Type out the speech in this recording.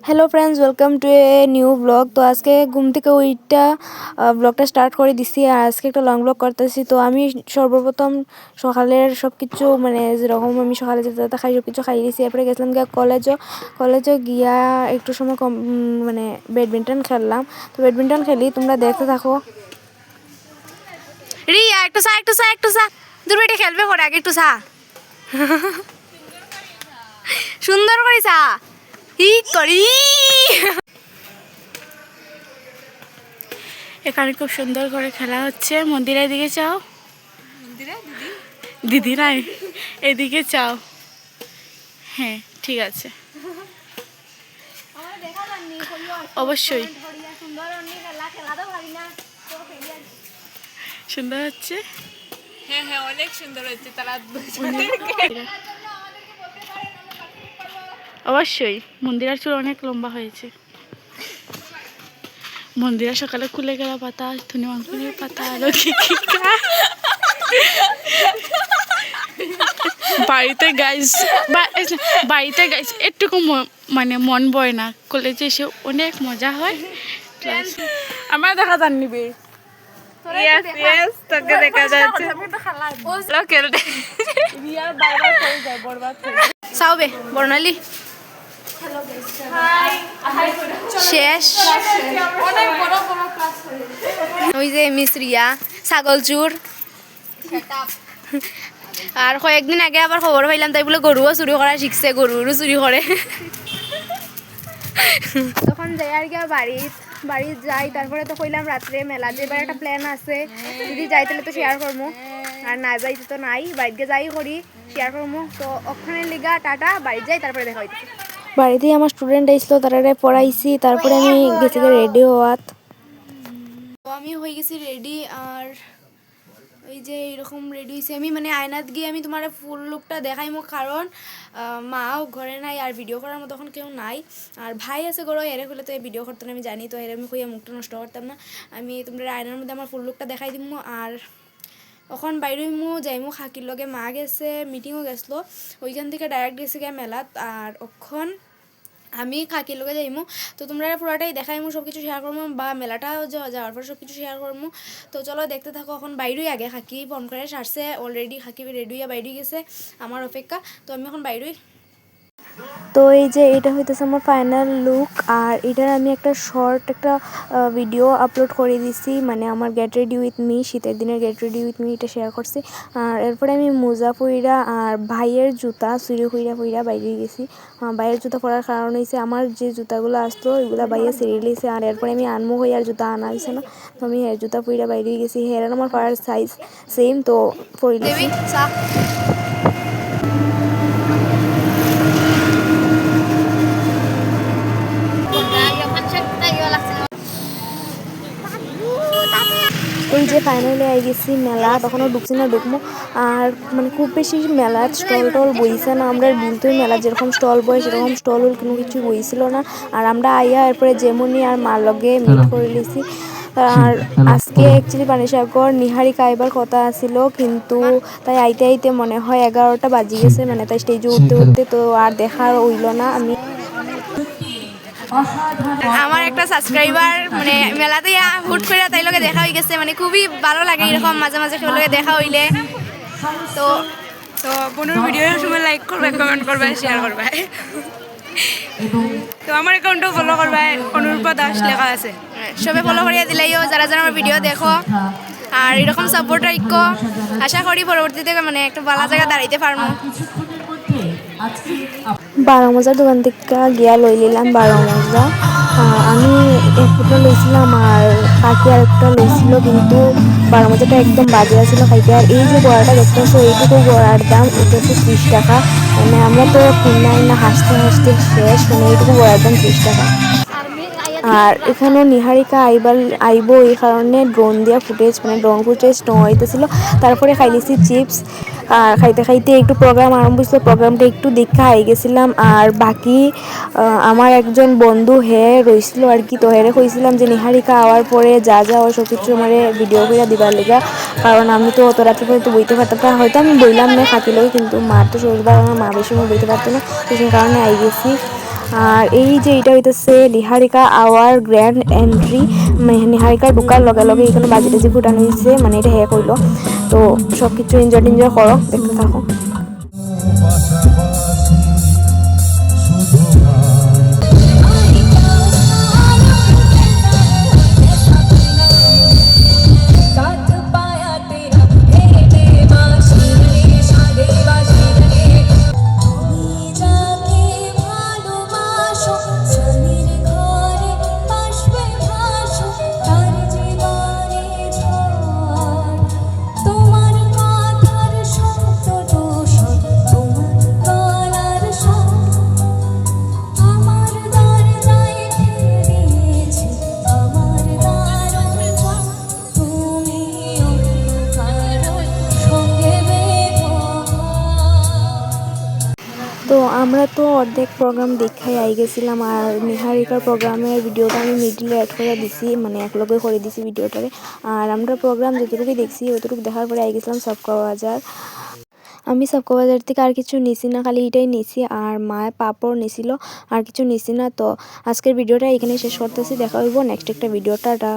Hello friends, welcome to a new blog. তো আজকে ঘুম থেকে ওইটা ব্লগটা স্টার্ট করে দিছি আর আজকে একটা লং ব্লগ করতেছি। তো আমি সর্বপ্রথম সকালের সব কিছু মানে যেরকম আমি সকালে যেতে খাই সব কিছু খাই দিয়েছি। এরপরে গেছিলাম গিয়া কলেজও গিয়া একটু সময় মানে ব্যাডমিন্টন খেললাম। তো ব্যাডমিন্টন খেলি, তোমরা দেখতে থাকো। রিয়া একটু সা দূর বেটে খেলবে পরে আগে একটু সা সুন্দর করে সা ই করি। এখানে খুব সুন্দর করে খেলা হচ্ছে। মন্দিরের দিকে চাও, দিদি নাই এদিকে চাও। হ্যাঁ ঠিক আছে, অবশ্যই সুন্দর হচ্ছে। হ্যাঁ হ্যাঁ অনেক সুন্দর হচ্ছে। তারা অবশ্যই মন্দিরের চুল অনেক লম্বা হয়েছে। মন্দিরা সকালে খুলে গেল পাতা, ধনে মাংসের পাতা, আরো কি কি বাড়িতে গাইস একটুকু মানে মন বয় না, কলেজে এসে অনেক মজা হয়। আমার দেখা যান নিবে। তোকে দেখা যাচ্ছে খেলতে সাউবে বর্ণালী শেষ। ওই যে মিস রিয়া ছাগল চুর। আর কয়েকদিন আগে আবার খবর পাইলাম তাই বলে গরুও চুরি করা শিখছে, গরুরও চুরি করে। তখন যাই আর কি বাড়ি যাই। তারপরে তো কইলাম রাত্রে মেলা যে এবার একটা প্ল্যান আছে, যদি যাই তাহলে তো শেয়ার করবো, আর না যাই তো নাই, বাড়িতে যাই করি শেয়ার করবো। তো ওখানের লিগা টাটা, বাড়ি যাই তারপরে দেখা হইতেছে। বাড়িতেই আমার স্টুডেন্ট আসলো, তারা পড়াইছি, তারপরে আমি গেছি রেডি হওয়াত। তো আমি হয়ে গেছি রেডি। আর ওই যে এরকম রেডি হয়েছি আমি, মানে আয়নাত গিয়ে আমি তোমার ফুল লুকটা দেখাইমো, কারণ মাও ঘরে নাই আর ভিডিও করার মতো তখন কেউ নাই। আর ভাই আছে ঘরে, এরে হলে তো এই ভিডিও করতো না, আমি জানি। তো এর আমি কইয়া মুখটা নষ্ট করতাম না। আমি তোমরা আয়নার মধ্যে আমার ফুল লুকটা দেখাই দিব। আর এখন বাইরে যাইমু খাকির লগে, মা গেছে মিটিংও গেছিলো, ওইখান থেকে ডাইরেক্ট গেছে গিয়ে মেলাত। আর অখন আমি খাকির লগে যাইমু। তো তোমরা পুরাটাই দেখাইমু, সব কিছু শেয়ার করবো, বা মেলাটাও যাওয়ার পর সব কিছু শেয়ার করবো। তো চলো দেখতে থাকো। এখন বাইরেই আগে খাকি ফোন করে সারছে অলরেডি, খাকি রেডি হইয়া বাইরে গেছে আমার অপেক্ষা। তো আমি এখন বাইরেই। তো এই যে এটা হইতেছে আমার ফাইনাল লুক, আর এটার আমি একটা শর্ট একটা ভিডিও আপলোড করে দিছি, মানে আমার গেট রেডি উইথ মি, শীতের দিনের গেট রেডি উইথ মি, এটা শেয়ার করছি। আর এরপরে আমি মোজা পইরা আর ভাইয়ের জুতা চুরি পইরা বাইরে গেছি। ভাইয়ের জুতা পরার কারণ হয়েছে আমার যে জুতাগুলো আসতো ওইগুলো বাইরে সিরিয়ে লিয়েছে, আর এরপরে আমি আনমো হইয়ার জুতা আনা হয়েছে না। তো আমি হেয়ার জুতা পইরা বাইরে গেছি। হেয়ার আমার পাড়ার সাইজ সেম, তো পরে লিছি। ওই যে ফাইনালি আই গেছি মেলা, তখনও ঢুকছি না, ঢুকবো। আর মানে খুব বেশি মেলার স্টল টল বইছে না, আমরা বিলতুই মেলা যেরকম স্টল বয় সেরকম স্টল কোনো কিছু বইছিল না। আর আমরা আইয়া এরপরে যেমনি আর মার লগে মিট করে লিছি। আর আজকে অ্যাকচুয়ালি পানিসাগর নিহারিকা আইবার কথা আছিল, কিন্তু তাই আইতে আইতে মনে হয় 11টা বাজি গেছে, মানে তাই স্টেজে উঠতে তো আর দেখার হইল না। আমি আমার একটা সাবস্ক্রাইবার মানে মেলাতে হুট করে তাই লগে দেখা হয়ে গেছে, মানে খুবই ভালো লাগে এরকম মাঝে মাঝে কেউ লগে দেখা হইলে। তো তো বোনের ভিডিওর সময় লাইক করবে, কমেন্ট করবে, শেয়ার করবে। তো আমার অ্যাকাউন্টও ফলো করবে, অনুরূপা দাস লেখা আছে, সবে ফলো করিয়া দিলাইও যারা যারা আমার ভিডিও দেখো। আর এরকম সাপোর্ট রাখো, আশা করি পরবর্তীতে মানে একটা ভালো জায়গা দাঁড়াইতে পারবো। 12 মজার দোকান থেকে গিয়া লই নিলাম 12 মজা। আমি একটা লইছিলাম আর কাকি আর একটা লইছিল, কিন্তু 12 মজাটা একদম বাজে আছিল খাইতে। আর এই যে বড়াটা দেখতেছো, এইটুকু বড়ার দাম এটা হচ্ছে 30 টাকা। মানে আমরা তো কিনাই না, হাসতে হাসতে শেষ, মানে এইটুকু বড়ার দাম 30 টাকা। আর এখানেও নিহারিকা আইব, এই কারণে ড্রোন দিয়া ফুটেজ মানে ড্রোন ফুটেজ নেওয়া হইতেছিল। তারপরে খাইলিছি চিপস। আর খাইতে খাইতে একটু প্রোগ্রাম আরম্ভ হয়েছিল, প্রোগ্রামটা একটু দেখা আই গেছিলাম। আর বাকি আমার একজন বন্ধু রইছিল আর কি, তো হেরে কইছিলাম যে নিহারিকা আওয়ার পরে যা ওর সব কিছু আমার ভিডিও করে দিবার লেগা, কারণ আমি তো অত রাত্রে পরে তো বইতে পারতাম না, হয়তো আমি বইলাম না থাকিলেও, কিন্তু মার তো শরীর ভালো না, মা বেশি সময় বইতে পারতো না, তো সেই কারণে আই গেছি। আর এই যে এটা হইতেছে নিহারিকা আওয়ার গ্র্যান্ড এন্ট্রি, নিহারিকা ঢোকার লগে লগে এখানে বাজি টাজি ফুটানো হয়েছে, মানে এটা হ্যাঁ করলো। তো সব কিছু এনজয় করো, দেখতে থাকো। তো আমরা তো অর্ধেক প্রোগ্রাম দেখাই আই গেছিলাম, আর নিহারিকার প্রোগ্রামের ভিডিওটা আমি মিডিলে অ্যাড করে দিছি, মানে একলগে করে দিছি ভিডিওটারে। আর আমরা প্রোগ্রাম যতটুকু দেখছি অতটুকু দেখার পরে আই গেছিলাম সবকা বাজার। আমি সবকা বাজার থেকে আর কিছু নিছি না, খালি এটাই নিছি, আর মায়ের পাপড় নিছিল, আর কিছু নিছি না। তো আজকের ভিডিওটা এখানে শেষ করতেছি, দেখা হইব নেক্সট একটা ভিডিও, টাটা।